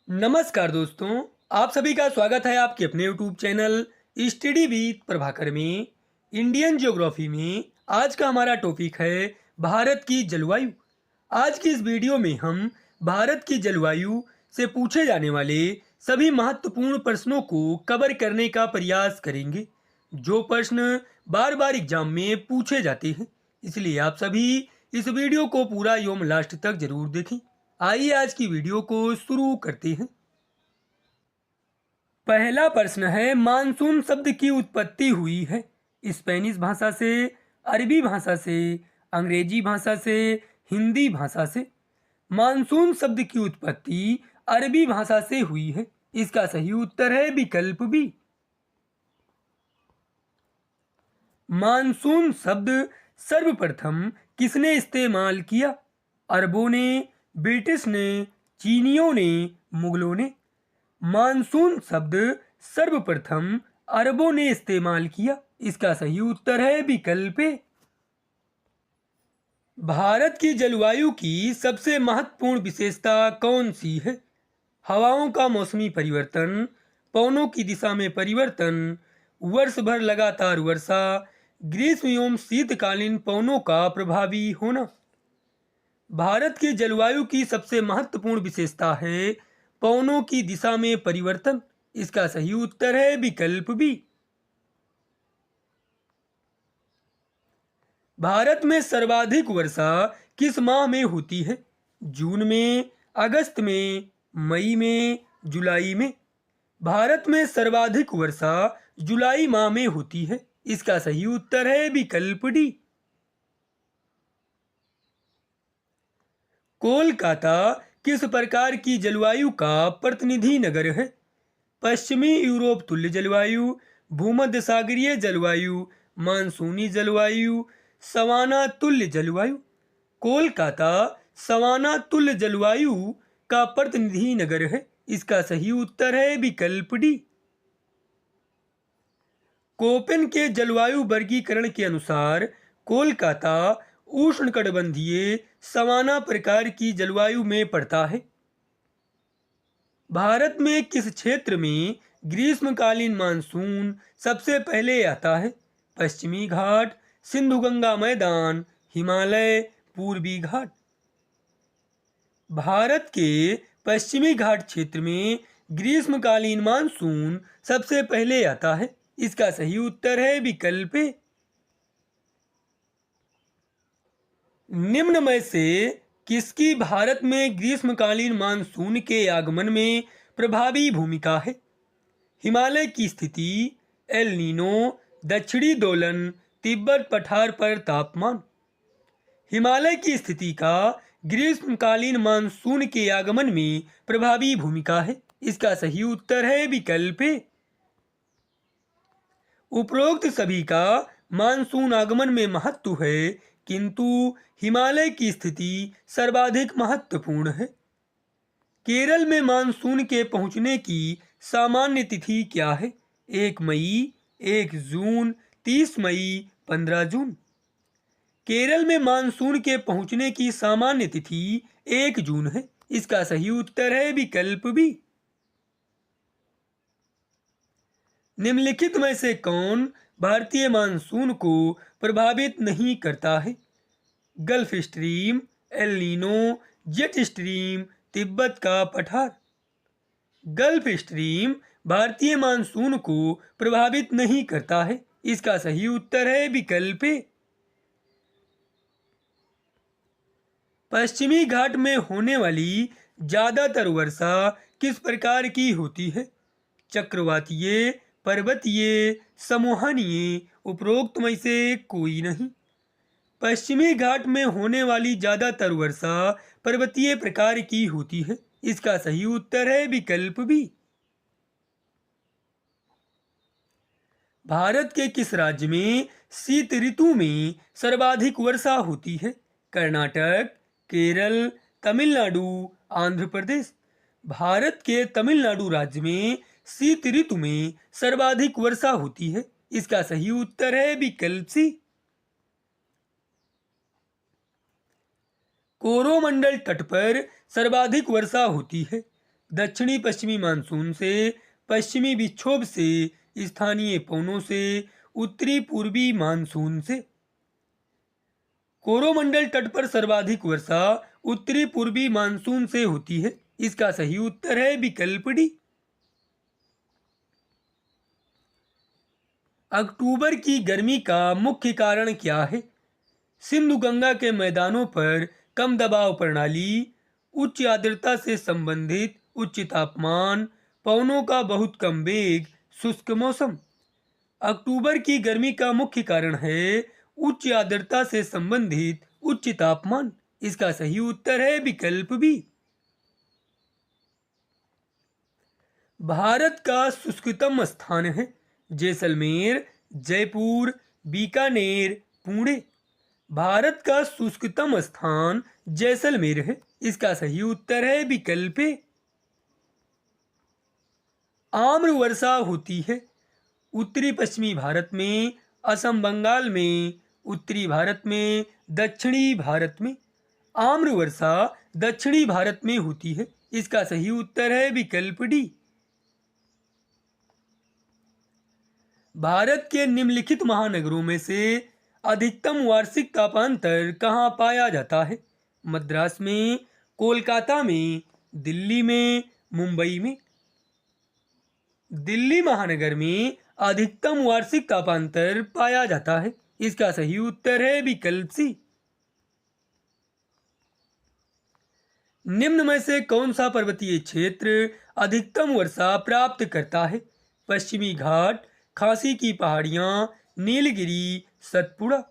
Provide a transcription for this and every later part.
नमस्कार दोस्तों। आप सभी का स्वागत है आपके अपने YouTube channel study with Prabhakar में। इंडियन ज्योग्राफी में आज का हमारा टॉपिक है भारत की जलवायु। आज की इस वीडियो में हम भारत की जलवायु से पूछे जाने वाले सभी महत्वपूर्ण प्रश्नों को कवर करने का प्रयास करेंगे, जो प्रश्न बार बार एग्जाम में पूछे जाते हैं। इसलिए आप सभी इस वीडियो को पूरा एवं लास्ट तक जरूर देखें। आइए आज की वीडियो को शुरू करते हैं। पहला प्रश्न है, मानसून शब्द की उत्पत्ति हुई है स्पेनिश भाषा से, अरबी भाषा से, अंग्रेजी भाषा से, हिंदी भाषा से। मानसून शब्द की उत्पत्ति अरबी भाषा से हुई है। इसका सही उत्तर है विकल्प बी। मानसून शब्द सर्वप्रथम किसने इस्तेमाल किया? अरबों ने, ब्रिटिश ने, चीनियों ने, मुगलों ने। मानसून शब्द सर्वप्रथम अरबों ने इस्तेमाल किया। इसका सही उत्तर है विकल्प ए। भारत की जलवायु की सबसे महत्वपूर्ण विशेषता कौन सी है? हवाओं का मौसमी परिवर्तन, पवनों की दिशा में परिवर्तन, वर्ष भर लगातार वर्षा, ग्रीष्म एवं शीतकालीन पवनों का प्रभावी होना। भारत की जलवायु की सबसे महत्वपूर्ण विशेषता है पवनों की दिशा में परिवर्तन। इसका सही उत्तर है विकल्प बी। भारत में सर्वाधिक वर्षा किस माह में होती है? जून में, अगस्त में, मई में, जुलाई में। भारत में सर्वाधिक वर्षा जुलाई माह में होती है। इसका सही उत्तर है विकल्प डी। कोलकाता किस प्रकार की जलवायु का प्रतिनिधि नगर है? पश्चिमी यूरोप तुल्य जलवायु, भूमध्य सागरीय जलवायु, मानसूनी जलवायु, सवाना तुल्य जलवायु। कोलकाता सवाना तुल्य जलवायु का प्रतिनिधि नगर है। इसका सही उत्तर है विकल्प डी। कोपेन के जलवायु वर्गीकरण के अनुसार कोलकाता उष्णकटिबंधीय सवाना प्रकार की जलवायु में पड़ता है। भारत में किस क्षेत्र में ग्रीष्मकालीन मानसून सबसे पहले आता है? पश्चिमी घाट, सिंधु गंगा मैदान, हिमालय, पूर्वी घाट। भारत के पश्चिमी घाट क्षेत्र में ग्रीष्मकालीन मानसून सबसे पहले आता है। इसका सही उत्तर है विकल्प ए। निम्न में से किसकी भारत में ग्रीष्मकालीन मानसून के आगमन में प्रभावी भूमिका है? हिमालय की स्थिति, एल नीनो, दक्षिणी दोलन, तिब्बत पठार पर तापमान। हिमालय की स्थिति का ग्रीष्मकालीन मानसून के आगमन में प्रभावी भूमिका है। इसका सही उत्तर है विकल्प ए। उपरोक्त सभी का मानसून आगमन में महत्व है, किंतु हिमालय की स्थिति सर्वाधिक महत्वपूर्ण है। केरल में मानसून के पहुंचने की सामान्य तिथि क्या है? 1 मई, 1 जून, 30 मई, 15 जून। केरल में मानसून के पहुंचने की सामान्य तिथि 1 जून है। इसका सही उत्तर है विकल्प बी। निम्नलिखित में से कौन भारतीय मानसून को प्रभावित नहीं करता है? Gulf stream, El Nino, jet stream, Tibet का पठार। गल्फ स्ट्रीम भारतीय मानसून को प्रभावित नहीं करता है। इसका सही उत्तर है विकल्प ए। पश्चिमी घाट में होने वाली ज्यादातर वर्षा किस प्रकार की होती है? चक्रवातीय, पर्वतीय, समूहनीय। उपरोक्त में से कोई नहीं। पश्चिमी घाट में होने वाली ज्यादातर वर्षा पर्वतीय प्रकार की होती है। इसका सही उत्तर है विकल्प बी। भारत के किस राज्य में शीत ऋतु में सर्वाधिक वर्षा होती है? कर्नाटक, केरल, तमिलनाडु, आंध्र प्रदेश। भारत के तमिलनाडु राज्य में शीत ऋतु में सर्वाधिक वर्षा होती है। इसका सही उत्तर है विकल्प सी। कोरोमंडल तट पर सर्वाधिक वर्षा होती है। दक्षिणी पश्चिमी मानसून से, पश्चिमी विक्षोभ से, स्थानीय पवनों से, उत्तरी पूर्वी मानसून से। कोरोमंडल तट पर सर्वाधिक वर्षा उत्तरी पूर्वी मानसून से होती है। इसका सही उत्तर है विकल्प डी। अक्टूबर की गर्मी का मुख्य कारण क्या है? सिंधु गंगा के मैदानों पर कम दबाव प्रणाली, उच्च आर्द्रता से संबंधित उच्च तापमान, पवनों का बहुत कम वेग, शुष्क मौसम। अक्टूबर की गर्मी का मुख्य कारण है उच्च आर्द्रता से संबंधित उच्च तापमान। इसका सही उत्तर है विकल्प बी। भारत का शुष्कतम स्थान है जैसलमेर, जयपुर, बीकानेर, पुणे। भारत का शुष्कतम स्थान जैसलमेर है। इसका सही उत्तर है विकल्प ए। आम्र वर्षा होती है उत्तरी पश्चिमी भारत में, असम बंगाल में, उत्तरी भारत में, दक्षिणी भारत में। आम्र वर्षा दक्षिणी भारत में होती है। इसका सही उत्तर है विकल्प डी। भारत के निम्नलिखित महानगरों में से अधिकतम वार्षिक तापांतर कहाँ पाया जाता है? मद्रास में, कोलकाता में, दिल्ली में, मुंबई में। दिल्ली महानगर में अधिकतम वार्षिक तापांतर पाया जाता है। इसका सही उत्तर है विकल्प सी। निम्न में से कौन सा पर्वतीय क्षेत्र अधिकतम वर्षा प्राप्त करता है? पश्चिमी घाट, खासी की पहाड़ियां, नीलगिरी, सतपुड़ा।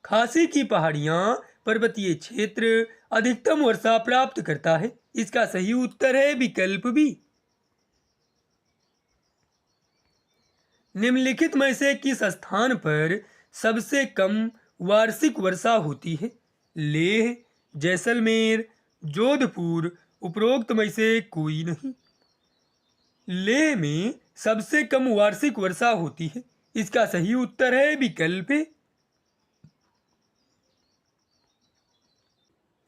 खासी की पहाड़ियां पर्वतीय क्षेत्र अधिकतम वर्षा प्राप्त करता है। इसका सही उत्तर है विकल्प बी। निम्नलिखित में से किस स्थान पर सबसे कम वार्षिक वर्षा होती है? लेह, जैसलमेर, जोधपुर। उपरोक्त में से कोई नहीं। लेह में सबसे कम वार्षिक वर्षा होती है। इसका सही उत्तर है विकल्प ए।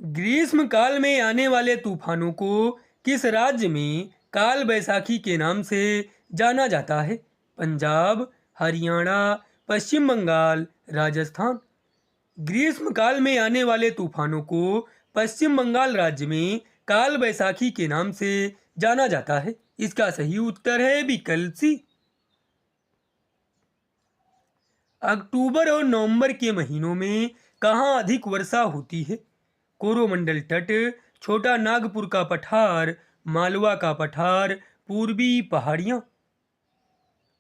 ग्रीष्म काल में आने वाले तूफानों को किस राज्य में काल बैसाखी के नाम से जाना जाता है? पंजाब, हरियाणा, पश्चिम बंगाल, राजस्थान। ग्रीष्म काल में आने वाले तूफानों को पश्चिम बंगाल राज्य में काल बैसाखी के नाम से जाना जाता है। इसका सही उत्तर है विकल्प सी। अक्टूबर और नवंबर के महीनों में कहाँ अधिक वर्षा होती है? कोरोमंडल तट, छोटा नागपुर का पठार, मालवा का पठार, पूर्वी पहाड़ियाँ।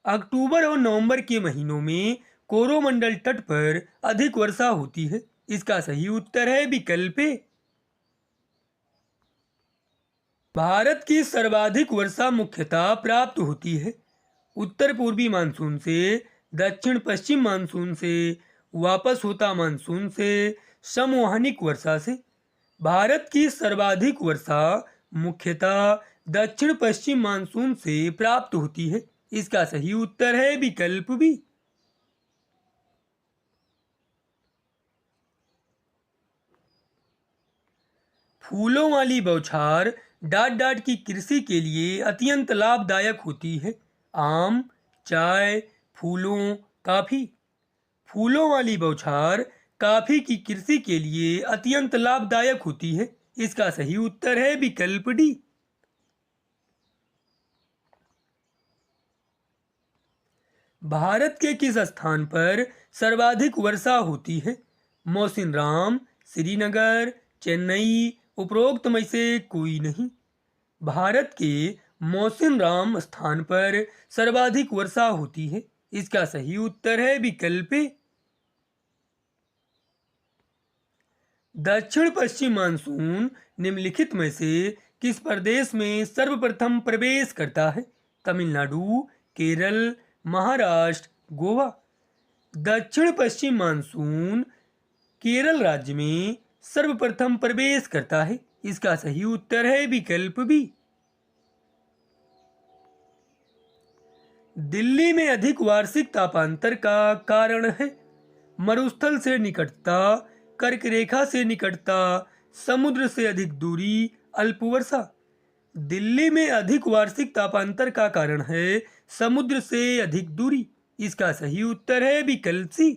अक्टूबर और नवंबर के महीनों में कोरोमंडल तट पर अधिक वर्षा होती है। इसका सही उत्तर है विकल्प ए। भारत की सर्वाधिक वर्षा मुख्यतः प्राप्त होती है उत्तर पूर्वी मानसून से, दक्षिण पश्चिम मानसून से, वापस होता मानसून से, समवहनिक वर्षा से। भारत की सर्वाधिक वर्षा मुख्यतः दक्षिण पश्चिम मानसून से प्राप्त होती है। इसका सही उत्तर है विकल्प बी। फूलों वाली बौछार डाट डाट की कृषि के लिए अत्यंत लाभदायक होती है। आम, चाय, फूलों, काफी। फूलों वाली बौछार काफी की कृषि के लिए अत्यंत लाभदायक होती है। इसका सही उत्तर है विकल्प डी। भारत के किस स्थान पर सर्वाधिक वर्षा होती है? मौसिनराम, श्रीनगर, चेन्नई। उपरोक्त में से कोई नहीं। भारत के मौसिनराम स्थान पर सर्वाधिक वर्षा होती है। इसका सही उत्तर है विकल्प ए। दक्षिण पश्चिम मानसून निम्नलिखित में से किस प्रदेश में सर्वप्रथम प्रवेश करता है? तमिलनाडु, केरल, महाराष्ट्र, गोवा। दक्षिण पश्चिम मानसून केरल राज्य में सर्वप्रथम प्रवेश करता है। इसका सही उत्तर है विकल्प बी। दिल्ली में अधिक वार्षिक तापांतर का कारण है मरुस्थल से निकटता, कर्क रेखा से निकटता, समुद्र से अधिक दूरी, अल्प वर्षा। दिल्ली में अधिक वार्षिक तापांतर का कारण है समुद्र से अधिक दूरी। इसका सही उत्तर है विकल्प सी,